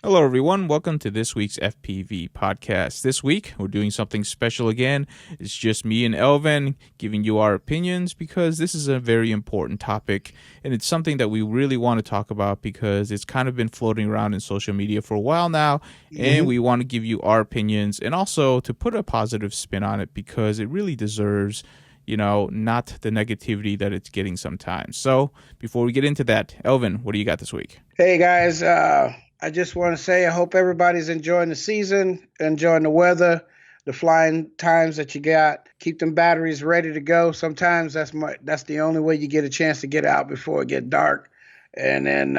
Hello, everyone. Welcome to this week's FPV Podcast. This week, we're doing something special again. It's just me and Elvin giving you our opinions because this is a very important topic, and it's something that we really want to talk about because it's kind of been floating around in social media for a while now, and we want to give you our opinions and also to put a positive spin on it because it really deserves not the negativity that it's getting sometimes. So before we get into that, Elvin, what do you got this week? Hey guys, I just want to say I hope everybody's enjoying the season, enjoying the weather, the flying times that you got. Keep them batteries ready to go. Sometimes that's the only way you get a chance to get out before it get dark. And then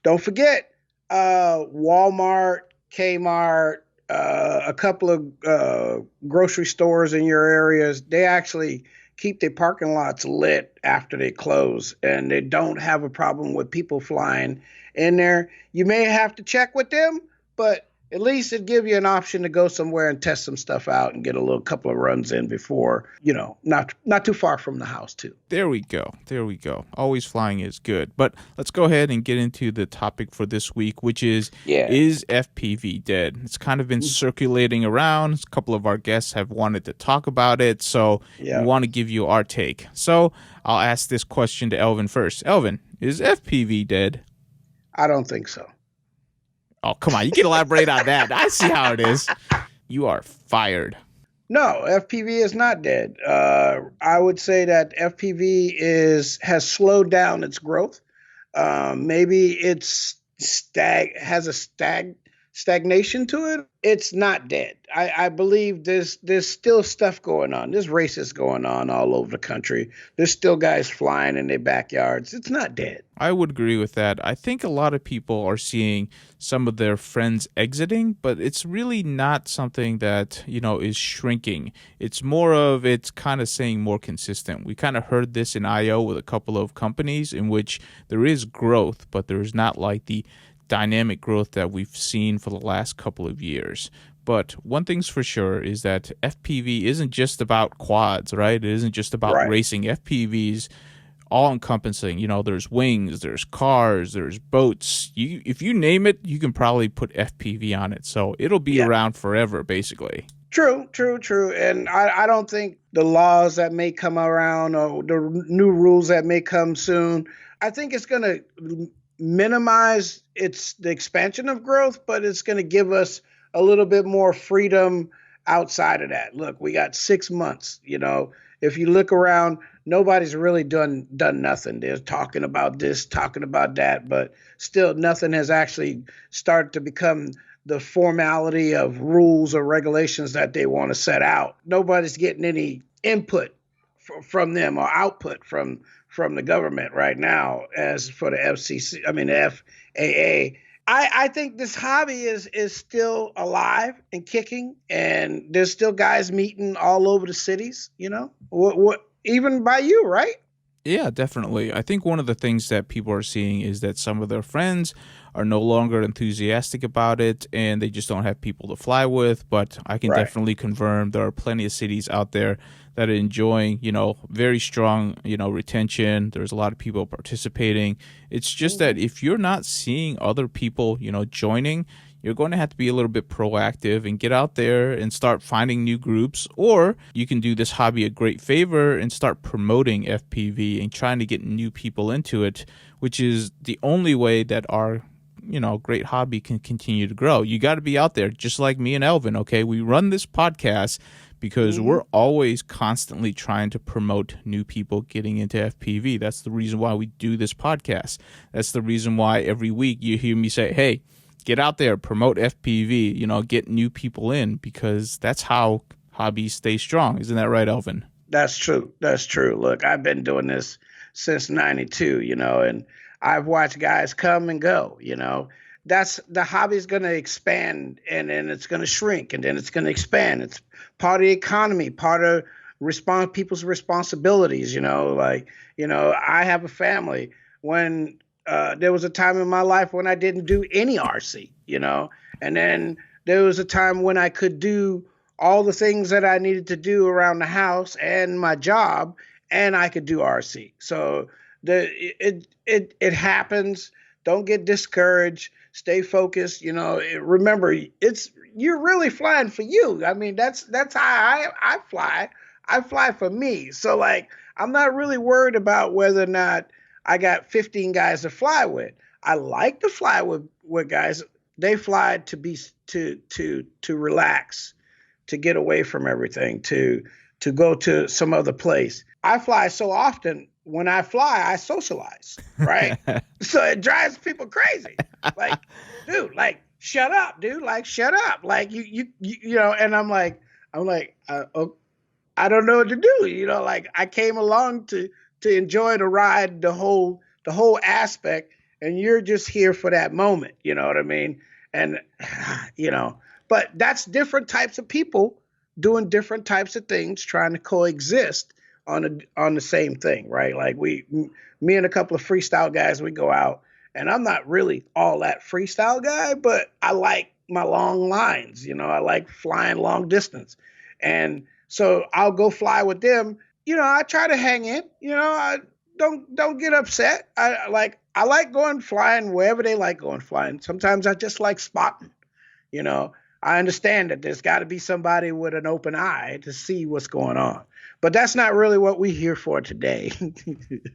don't forget Walmart, Kmart, a couple of grocery stores in your areas. They actually keep their parking lots lit after they close, and they don't have a problem with people flying in there. You may have to check with them, but at least it give you an option to go somewhere and test some stuff out and get a little couple of runs in before, not too far from the house too. There we go. Always flying is good. But let's go ahead and get into the topic for this week, which is FPV dead? It's kind of been circulating around. A couple of our guests have wanted to talk about it, so we want to give you our take. So I'll ask this question to Elvin first. Elvin, is FPV dead? I don't think so. Oh, come on. You can elaborate on that. I see how it is. You are fired. No, FPV is not dead. I would say that FPV has slowed down its growth. Maybe it's has a stagnation to it. It's not dead. I believe there's still stuff going on. There's races going on all over the country. There's still guys flying in their backyards. It's not dead. I would agree with that. I think a lot of people are seeing some of their friends exiting, but it's really not something that, is shrinking. It's kind of saying more consistent. We kind of heard this in IO with a couple of companies in which there is growth, but there's not like the dynamic growth that we've seen for the last couple of years. But one thing's for sure is that FPV isn't just about quads, right? It isn't just about racing. FPVs all encompassing. There's wings, there's cars, there's boats. If you name it, you can probably put FPV on it. So it'll be around forever, basically. True. And I don't think the laws that may come around or the new rules that may come soon, I think it's going to minimize the expansion of growth, but it's going to give us a little bit more freedom outside of that. Look, we got 6 months. If you look around, nobody's really done nothing. They're talking about this, talking about that, but still nothing has actually started to become the formality of rules or regulations that they want to set out. Nobody's getting any input from them or output from the government right now. As for the FAA, I think this hobby is still alive and kicking, and there's still guys meeting all over the cities. What even by you, right? Yeah, definitely. I think one of the things that people are seeing is that some of their friends are no longer enthusiastic about it and they just don't have people to fly with. But I can definitely confirm there are plenty of cities out there that are enjoying, very strong, retention. There's a lot of people participating. It's just that if you're not seeing other people, joining, you're going to have to be a little bit proactive and get out there and start finding new groups, or you can do this hobby a great favor and start promoting FPV and trying to get new people into it, which is the only way that our great hobby can continue to grow. You got to be out there, just like me and Elvin. Okay, we run this podcast because we're always constantly trying to promote new people getting into FPV. That's the reason why we do this podcast. That's the reason why every week you hear me say, hey, get out there, promote FPV, get new people in, because that's how hobbies stay strong. Isn't that right, Elvin? That's true. Look, I've been doing this since 92, and I've watched guys come and go, That's the hobby's going to expand, and then it's going to shrink, and then it's going to expand. It's part of the economy, part of people's responsibilities, I have a family. When there was a time in my life when I didn't do any RC, and then there was a time when I could do all the things that I needed to do around the house and my job, and I could do RC. So it happens. Don't get discouraged. Stay focused. Remember, you're really flying for you. I mean, that's how I fly. I fly for me. So like, I'm not really worried about whether or not I got 15 guys to fly with. I like to fly with guys. They fly to be to relax, to get away from everything, to go to some other place. I fly so often. When I fly, I socialize, right? So it drives people crazy. Like, dude, like, shut up, dude. Like, shut up. Like, and I'm like, I don't know what to do. Like, I came along to enjoy the ride, the whole aspect, and you're just here for that moment. You know what I mean? And, but that's different types of people doing different types of things, trying to coexist on the same thing, right? Like me and a couple of freestyle guys, we go out, and I'm not really all that freestyle guy, but I like my long lines. I like flying long distance, and so I'll go fly with them. I try to hang in. I don't get upset. I like going flying wherever they like going flying. Sometimes I just like spotting. I understand that there's got to be somebody with an open eye to see what's going on. But that's not really what we're here for today.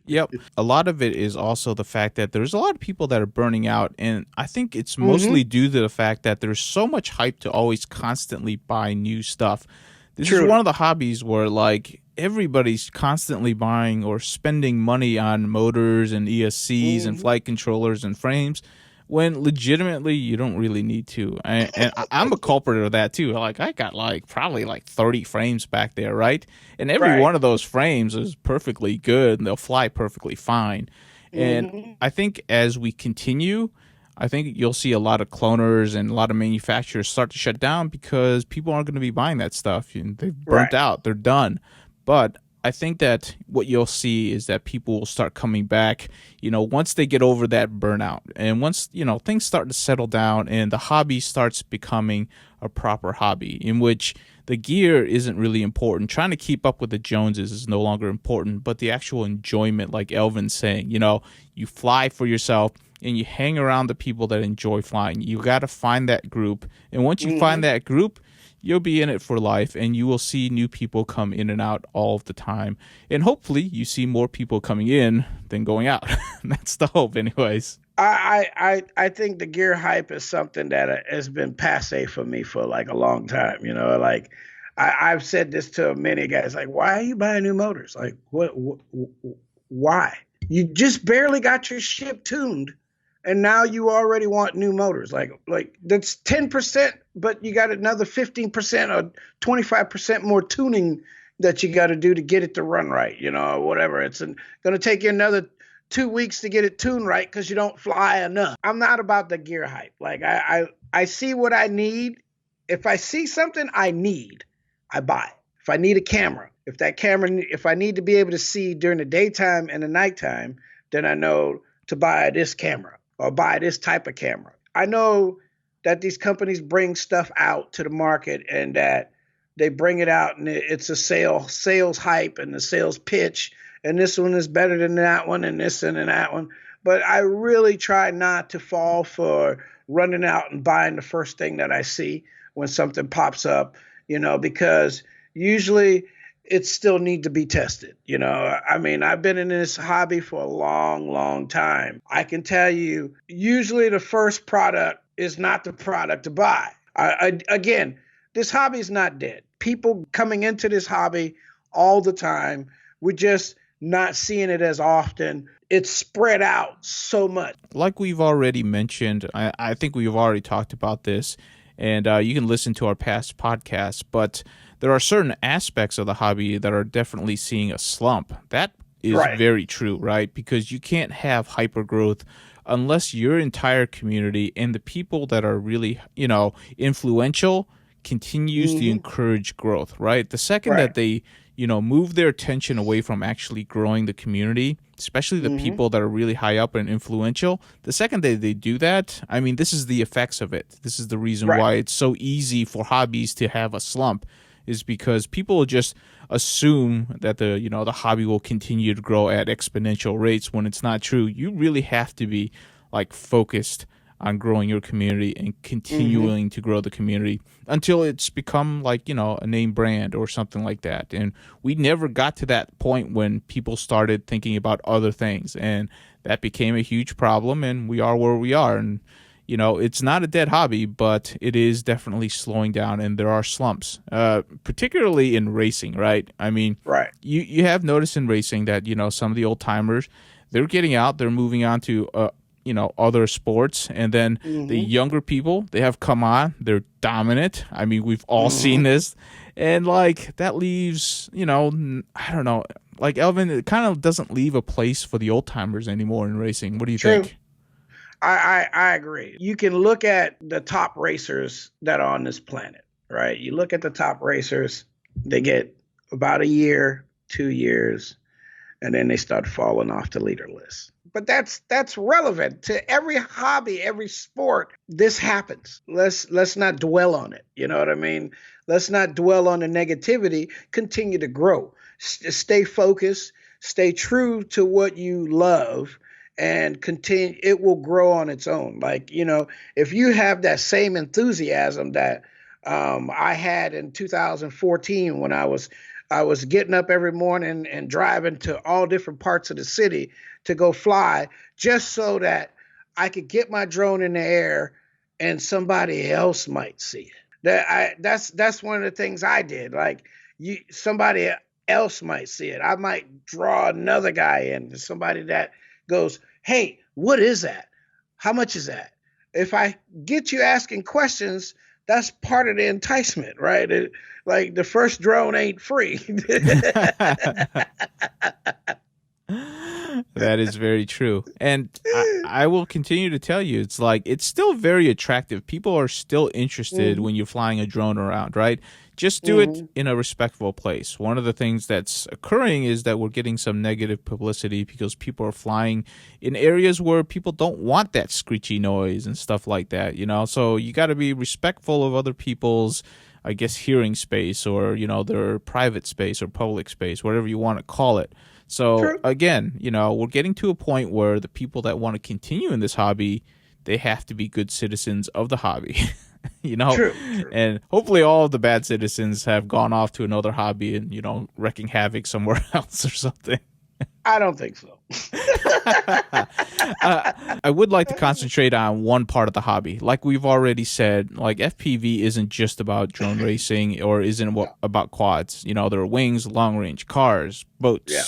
Yep. A lot of it is also the fact that there's a lot of people that are burning out. And I think it's mostly due to the fact that there's so much hype to always constantly buy new stuff. This is one of the hobbies where, like, everybody's constantly buying or spending money on motors and ESCs and flight controllers and frames, when legitimately you don't really need to. And I'm a culprit of that too. Like, I got probably 30 frames back there, right? And every one of those frames is perfectly good and they'll fly perfectly fine. And I think as we continue, I think you'll see a lot of cloners and a lot of manufacturers start to shut down because people aren't going to be buying that stuff. They've burnt out. They're done. But I think that what you'll see is that people will start coming back, once they get over that burnout, and once, things start to settle down and the hobby starts becoming a proper hobby in which the gear isn't really important. Trying to keep up with the Joneses is no longer important, but the actual enjoyment, like Elvin's saying, you fly for yourself and you hang around the people that enjoy flying. You got to find that group. And once you find that group, you'll be in it for life, and you will see new people come in and out all of the time. And hopefully you see more people coming in than going out. That's the hope anyways. I think the gear hype is something that has been passe for me for like a long time. Like I've said this to many guys, like, why are you buying new motors? Like, why? You just barely got your ship tuned, and now you already want new motors. Like that's 10%, but you got another 15% or 25% more tuning that you got to do to get it to run right, or whatever. It's going to take you another 2 weeks to get it tuned right because you don't fly enough. I'm not about the gear hype. Like I see what I need. If I see something I need, I buy it. If I need a camera, if I need to be able to see during the daytime and the nighttime, then I know to buy this camera or buy this type of camera. I know that these companies bring stuff out to the market and that they bring it out and it's a sales hype and the sales pitch, and this one is better than that one and this and that one. But I really try not to fall for running out and buying the first thing that I see when something pops up, because usually it still need to be tested. I mean, I've been in this hobby for a long, long time. I can tell you, usually the first product is not the product to buy. Again, this hobby is not dead. People coming into this hobby all the time, we're just not seeing it as often. It's spread out so much. Like we've already mentioned, I think we've already talked about this, and you can listen to our past podcasts, but there are certain aspects of the hobby that are definitely seeing a slump. That is very true, right? Because you can't have hyper growth unless your entire community and the people that are really, influential continues to encourage growth, right? The second that they, move their attention away from actually growing the community, especially the people that are really high up and influential, the second that they do that, I mean, this is the effects of it. This is the reason why it's so easy for hobbies to have a slump, is because people just assume that the hobby will continue to grow at exponential rates when it's not true. You really have to be like focused on growing your community and continuing to grow the community until it's become like, a name brand or something like that. And we never got to that point when people started thinking about other things, and that became a huge problem, and we are where we are. And it's not a dead hobby, but it is definitely slowing down, and there are slumps, particularly in racing, right? I mean, you have noticed in racing that, some of the old timers, they're getting out, they're moving on to, other sports. And then the younger people, they have come on, they're dominant. I mean, we've all seen this. And like, that leaves, I don't know, like Elvin, it kind of doesn't leave a place for the old timers anymore in racing. What do you think? I agree. You can look at the top racers that are on this planet, right? You look at the top racers, they get about a year, 2 years, and then they start falling off the leader list. But that's relevant to every hobby, every sport. This happens. Let's not dwell on it. You know what I mean? Let's not dwell on the negativity. Continue to grow. Stay focused. Stay true to what you love, and continue. It will grow on its own. Like, if you have that same enthusiasm that I had in 2014 when I was getting up every morning and driving to all different parts of the city to go fly, just so that I could get my drone in the air and somebody else might see it. That's one of the things I did. Like, somebody else might see it. I might draw another guy in, somebody that goes, hey, what is that? How much is that? If I get you asking questions, that's part of the enticement, right? Like, the first drone ain't free. That is very true. And I will continue to tell you, it's like, it's still very attractive. People are still interested when you're flying a drone around, right? Just do it in a respectful place. One of the things that's occurring is that we're getting some negative publicity because people are flying in areas where people don't want that screechy noise and stuff like that, So you got to be respectful of other people's, I guess, hearing space, or, their private space or public space, whatever you want to call it. So again, we're getting to a point where the people that want to continue in this hobby, they have to be good citizens of the hobby. True. And hopefully all of the bad citizens have gone off to another hobby and, wrecking havoc somewhere else or something. I don't think so. I would like to concentrate on one part of the hobby. Like we've already said, like FPV isn't just about drone racing or isn't about quads. There are wings, long range, cars, boats. Yeah.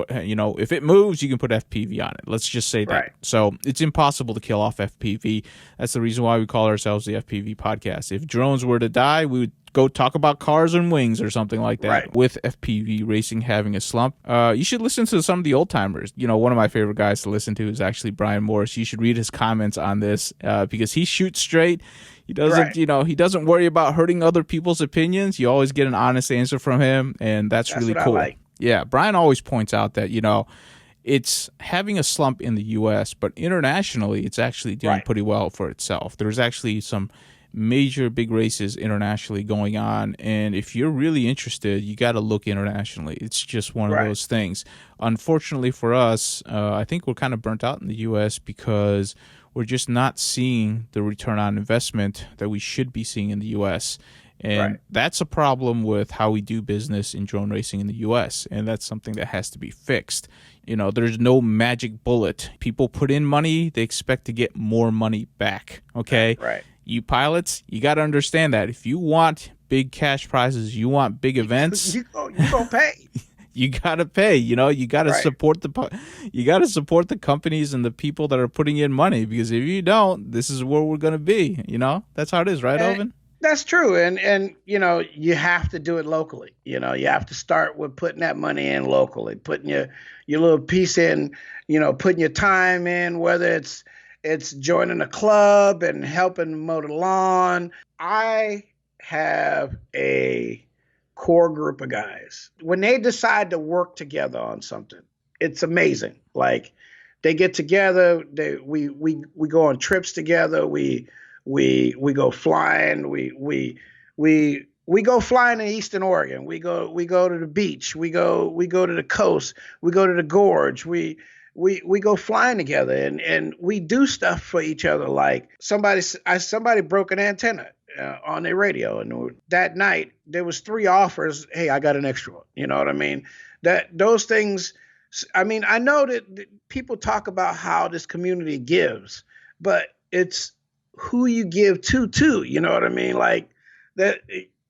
If it moves, you can put FPV on it. Let's just say that. Right. So it's impossible to kill off FPV. That's the reason why we call ourselves the FPV Podcast. If drones were to die, we would go talk about cars and wings or something like that. Right. With FPV racing having a slump, you should listen to some of the old timers. One of my favorite guys to listen to is actually Brian Morris. You should read his comments on this because he shoots straight. He doesn't, he doesn't worry about hurting other people's opinions. You always get an honest answer from him, and that's really cool. I like. Yeah, Brian always points out that, it's having a slump in the U.S., but internationally, it's actually doing pretty well for itself. There's actually some major big races internationally going on, and if you're really interested, you got to look internationally. It's just one of those things. Unfortunately for us, I think we're kind of burnt out in the U.S. because we're just not seeing the return on investment that we should be seeing in the U.S., and that's a problem with how we do business in drone racing in the U.S., and that's something that has to be fixed. There's no magic bullet. People put in money, they expect to get more money back, okay? Right. You pilots, you got to understand that. If you want big cash prizes, you want big events, you gonna pay. You got to pay, you got to support the companies and the people that are putting in money, because if you don't, this is where we're going to be, That's how it is, right, Elvin? That's true. And you have to do it locally. You have to start with putting that money in locally, putting your little piece in, putting your time in, whether it's joining a club and helping mow the lawn. I have a core group of guys. When they decide to work together on something, it's amazing. Like, they get together, we go on trips together, we go flying. We go flying in Eastern Oregon. We go to the beach. We go to the coast. We go to the gorge. We we go flying together, and we do stuff for each other. Like somebody broke an antenna on their radio, and that night there was 3 offers. Hey, I got an extra one. You know what I mean? Those things. I mean, I know that people talk about how this community gives, but it's who you give to too. You know what I mean? Like that.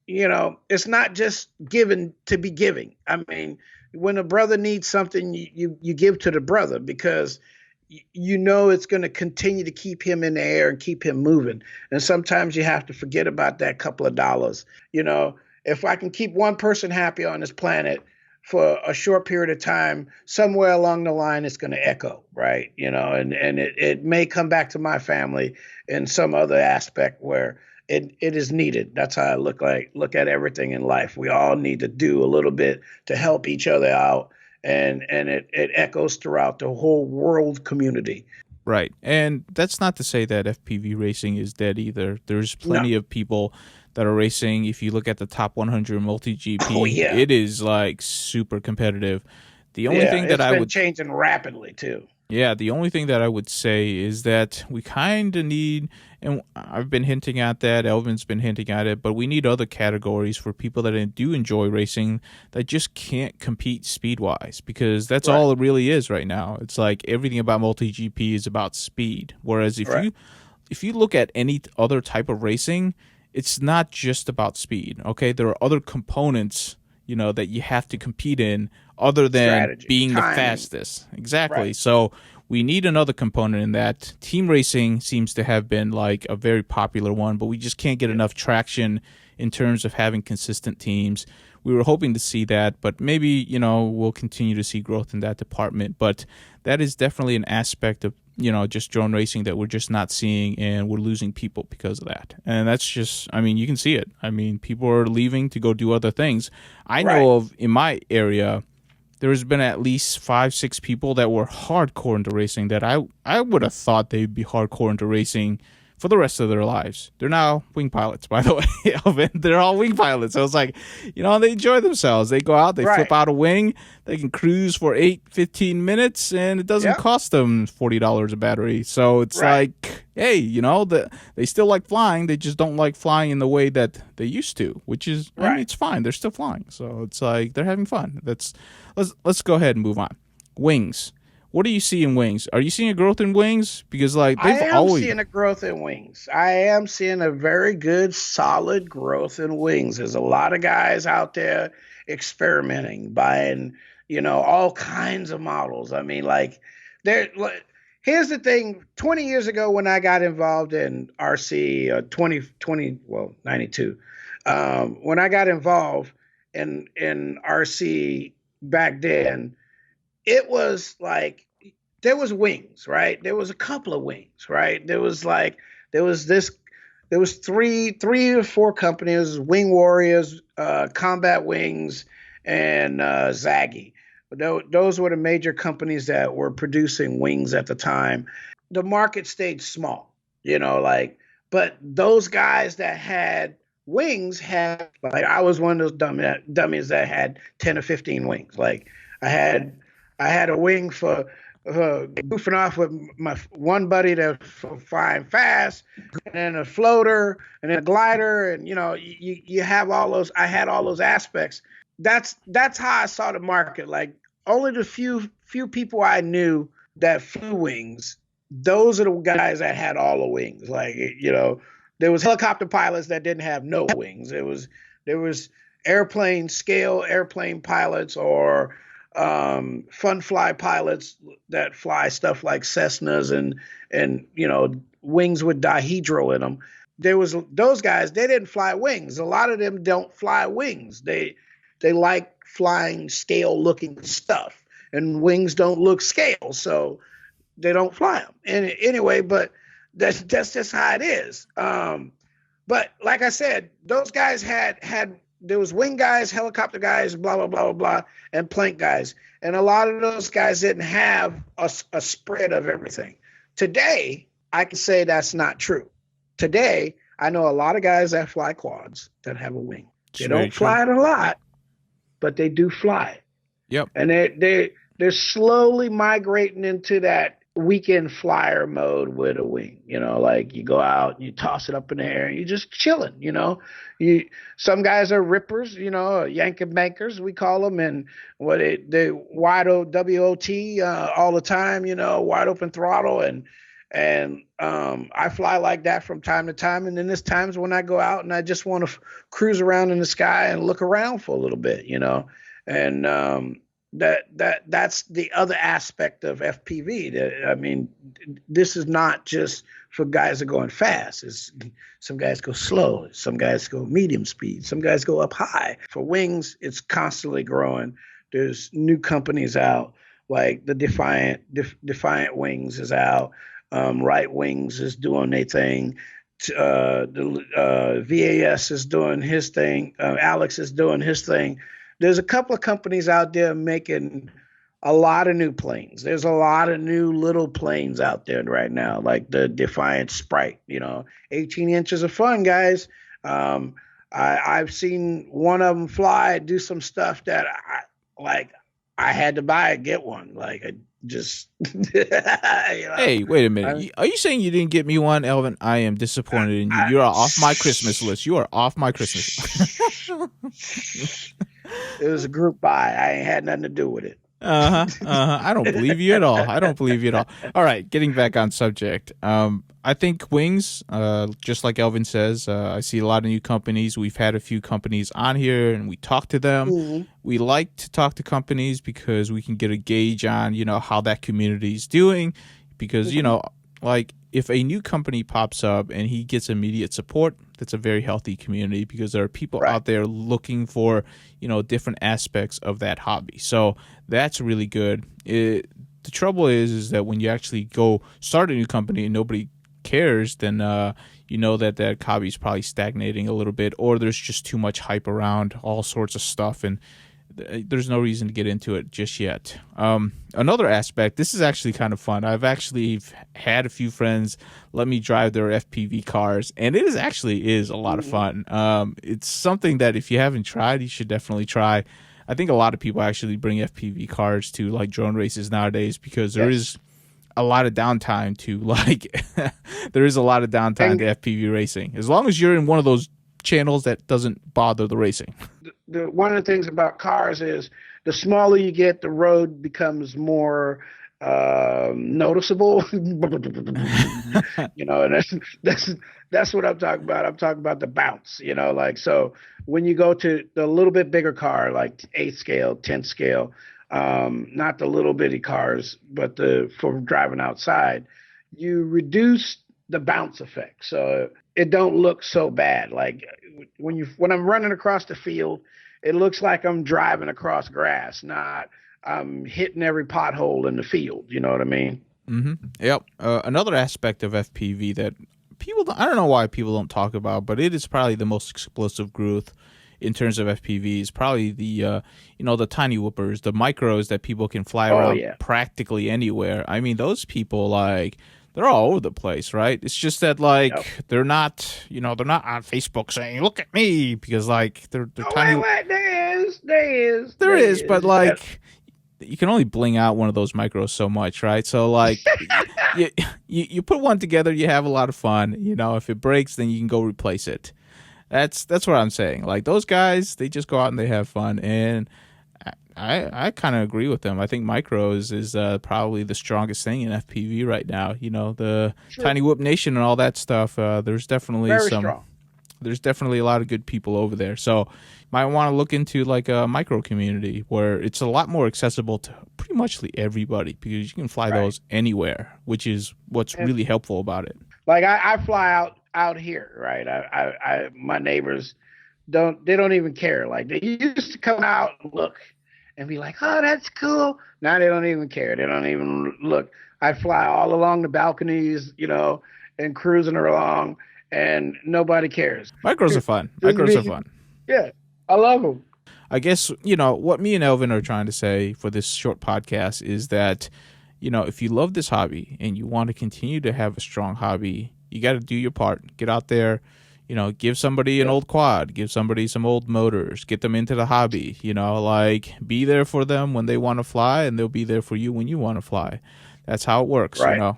It's not just giving to be giving. I mean, when a brother needs something, you give to the brother, because it's going to continue to keep him in the air and keep him moving. And sometimes you have to forget about that couple of dollars. If I can keep one person happy on this planet for a short period of time, somewhere along the line, it's going to echo, right? And it may come back to my family in some other aspect where it is needed. That's how I look at everything in life. We all need to do a little bit to help each other out, and it echoes throughout the whole world community. Right. And that's not to say that FPV racing is dead either. There's plenty of people that are racing. If you look at the top 100 multi-GP, it is like super competitive. The only thing that it's been changing rapidly too. Yeah, the only thing that I would say is that we kind of need, and I've been hinting at that, Elvin's been hinting at it, but we need other categories for people that do enjoy racing that just can't compete speed-wise, because that's all it really is right now. It's like everything about MultiGP is about speed, whereas if you look at any other type of racing, it's not just about speed, okay? There are other components that you have to compete in other than strategy, being timing. The fastest. Exactly. Right. So we need another component in that. Team racing seems to have been like a very popular one, but we just can't get enough traction in terms of having consistent teams. We were hoping to see that, but maybe, we'll continue to see growth in that department. But that is definitely an aspect of, just drone racing that we're just not seeing, and we're losing people because of that. And that's just, you can see it. People are leaving to go do other things. I know of, in my area, there's been at least 5-6 people that were hardcore into racing that I would have thought they'd be hardcore into racing for the rest of their lives. They're now wing pilots, by the way, Elvin. They're all wing pilots. So it's like, they enjoy themselves. They go out, they flip out a wing, they can cruise for 8-15 minutes, and it doesn't cost them $40 a battery. So it's like, hey, they still like flying. They just don't like flying in the way that they used to, which is, it's fine. They're still flying. So it's like they're having fun. Let's go ahead and move on. Wings. What do you see in wings? Are you seeing a growth in wings? Because I am seeing a growth in wings. I am seeing a very good, solid growth in wings. There's a lot of guys out there experimenting, buying, all kinds of models. Here's the thing. 20 years ago, when I got involved in RC, 92, when I got involved in RC back then, it was like there was wings, right? There was a couple of wings, right? There was 3 or 4 companies: Wing Warriors, Combat Wings, and Zaggy. Those were the major companies that were producing wings at the time. The market stayed small, but those guys that had wings had, I was one of those dummies that had 10 or 15 wings. Like I had a wing for goofing off with my one buddy that's flying fast, and then a floater, and then a glider, and you have all those. I had all those aspects. That's how I saw the market. Like only the few people I knew that flew wings, those are the guys that had all the wings. Like there was helicopter pilots that didn't have no wings. There was airplane pilots or fun fly pilots that fly stuff like Cessnas and wings with dihedral in them. There was those guys, they didn't fly wings. A lot of them don't fly wings. They like flying scale looking stuff, and wings don't look scale, so they don't fly them. And anyway, but that's just how it is. But like I said, those guys had there was wing guys, helicopter guys, blah, blah, blah, blah, blah, and plank guys. And a lot of those guys didn't have a spread of everything. Today, I can say that's not true. Today, I know a lot of guys that fly quads that have a wing. They don't fly it a lot, but they do fly it. Yep. And they're slowly migrating into that weekend flyer mode with a wing. Like you go out and you toss it up in the air and you're just chilling. Some guys are rippers, yanking bankers we call them, and they wide WOT all the time, wide open throttle, and I fly like that from time to time. And then there's times when I go out and I just want to cruise around in the sky and look around for a little bit, and that's the other aspect of FPV. This is not just for guys that are going fast. Some guys go slow, some guys go medium speed, some guys go up high. For wings, it's constantly growing. There's new companies out, like the Defiant Wings is out. Right Wings is doing their thing. The VAS is doing his thing. Alex is doing his thing. There's a couple of companies out there making a lot of new planes. There's a lot of new little planes out there right now, like the Defiant Sprite, 18 inches of fun, guys. I've seen one of them fly, do some stuff that I had to buy and get one. Like I just, Hey, wait a minute. Are you saying you didn't get me one, Elvin? I am disappointed in you. You are off my Christmas list. You are off my Christmas list. It was a group buy. I ain't had nothing to do with it. I don't believe you at all. All right, getting back on subject. I think wings, just like Elvin says, I see a lot of new companies. We've had a few companies on here and we talk to them. Mm-hmm. We like to talk to companies because we can get a gauge on, how that community is doing. Because, like if a new company pops up and he gets immediate support, that's a very healthy community because there are people out there looking for, different aspects of that hobby. So that's really good. The trouble is that when you actually go start a new company and nobody cares, then that hobby is probably stagnating a little bit, or there's just too much hype around all sorts of stuff, and there's no reason to get into it just yet. Another aspect, this is actually kind of fun. I've actually had a few friends let me drive their FPV cars, and it is a lot of fun. It's something that if you haven't tried, you should definitely try. I think a lot of people actually bring FPV cars to like drone races nowadays because there is a lot of downtime to there is a lot of downtime to FPV racing. As long as you're in one of those channels that doesn't bother the racing. One of the things about cars is the smaller you get, the road becomes more noticeable. And that's what I'm talking about. I'm talking about the bounce. So when you go to the little bit bigger car, like 8th scale, 10th scale, not the little bitty cars, but for driving outside, you reduce the bounce effect, so it don't look so bad. Like when I'm running across the field, it looks like I'm driving across grass, not I'm hitting every pothole in the field. You know what I mean? Mm-hmm. Yep. Another aspect of FPV that I don't know why people don't talk about, but it is probably the most explosive growth in terms of FPV is probably the the tiny whoopers, the micros that people can fly around practically anywhere. I mean, those people they're all over the place, right? It's just that they're not they're not on Facebook saying "look at me" because they're tiny. Wait, there is, but you can only bling out one of those micros so much, right? So you put one together, you have a lot of fun. If it breaks, then you can go replace it. That's what I'm saying. Like those guys, they just go out and they have fun, and I kind of agree with them. I think micros is probably the strongest thing in FPV right now. The Tiny Whoop Nation and all that stuff. There's definitely strong. There's definitely a lot of good people over there. So might want to look into a micro community where it's a lot more accessible to pretty much everybody because you can fly those anywhere, which is what's really helpful about it. Like I fly out here, right? I my neighbors don't even care. Like they used to come out and look and be like, "Oh, that's cool." Now they don't even care. They don't even look. I fly all along the balconies, and cruising along, and nobody cares. Micros are fun. Yeah, I love them. I guess what me and Elvin are trying to say for this short podcast is that if you love this hobby and you want to continue to have a strong hobby, you got to do your part. Get out there, Give somebody an old quad, give somebody some old motors, get them into the hobby, like be there for them when they want to fly, and they'll be there for you when you want to fly. That's how it works. Right.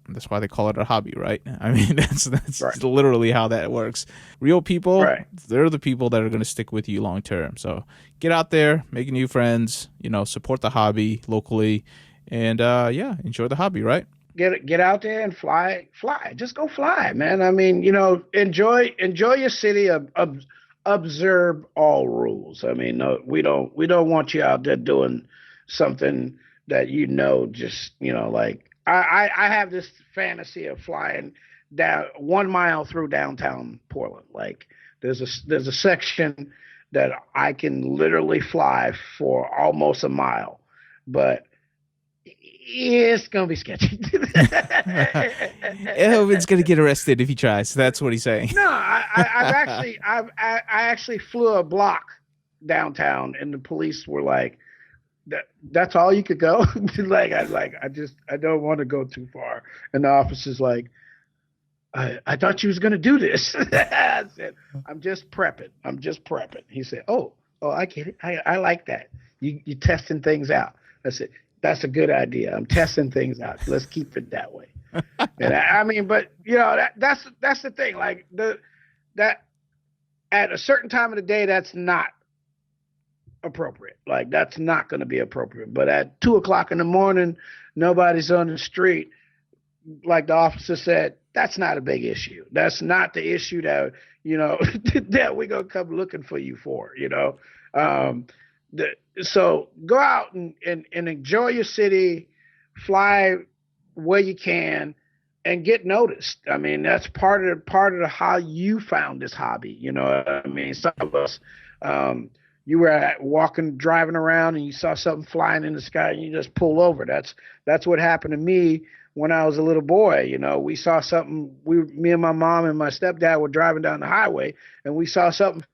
That's why they call it a hobby, right? I mean, that's right. literally how that works. Real people, right. They're the people that are going to stick with you long term. So get out there, make new friends, support the hobby locally, and enjoy the hobby, right? Get out there and fly. Just go fly, man. I mean, enjoy your city. Observe all rules. I mean, no, we don't want you out there doing something that just like I have this fantasy of flying down 1 mile through downtown Portland. Like there's a section that I can literally fly for almost a mile, but it's gonna be sketchy. Elvin's gonna get arrested if he tries. That's what he's saying. No, I actually flew a block downtown, and the police were like, "That's all you could go." I don't want to go too far. And the officer's like, "I thought you was gonna do this." I said, "I'm just prepping." He said, "Oh, I get it. I like that. You testing things out." I said, "That's a good idea. I'm testing things out. Let's keep it that way." And I mean, but that's the thing. Like that at a certain time of the day, that's not appropriate. Like that's not going to be appropriate. But at 2:00 in the morning, nobody's on the street. Like the officer said, that's not a big issue. That's not the issue that that we're gonna come looking for you for. So go out and enjoy your city, fly where you can, and get noticed. I mean, that's part of how you found this hobby. I mean, some of us, you were driving around, and you saw something flying in the sky, and you just pull over. That's what happened to me when I was a little boy. We saw something. Me and my mom and my stepdad were driving down the highway, and we saw something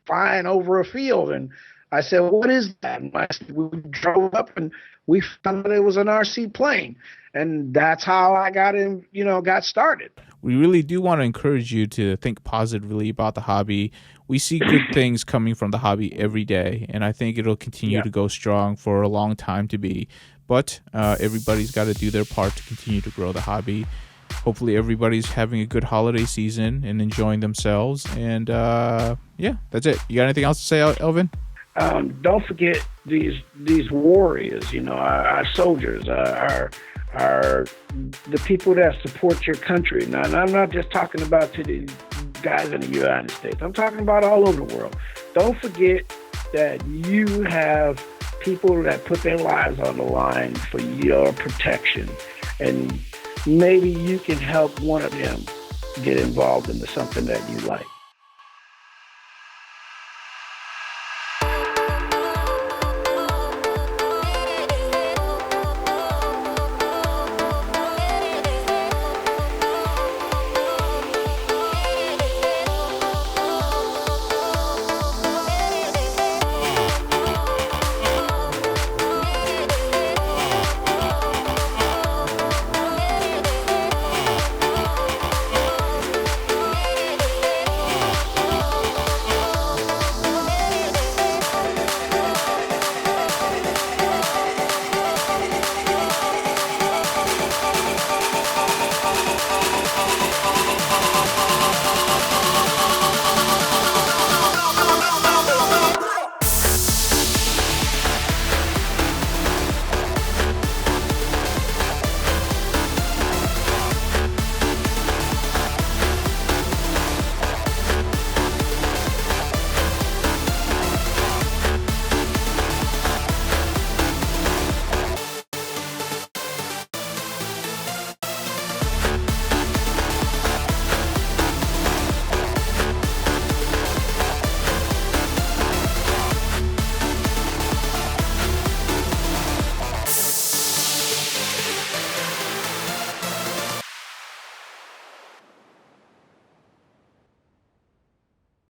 flying over a field, and I said, "What is that?" And we drove up, and we found out it was an RC plane, and that's how I got started. We really do want to encourage you to think positively about the hobby. We see good things coming from the hobby every day, and I think it'll continue to go strong for a long time to be. But everybody's got to do their part to continue to grow the hobby. Hopefully everybody's having a good holiday season and enjoying themselves. And that's it. You got anything else to say, Elvin? Don't forget these warriors, our soldiers, are the people that support your country. Now, and I'm not just talking about to the guys in the United States. I'm talking about all over the world. Don't forget that you have people that put their lives on the line for your protection, and maybe you can help one of them get involved into something that you like.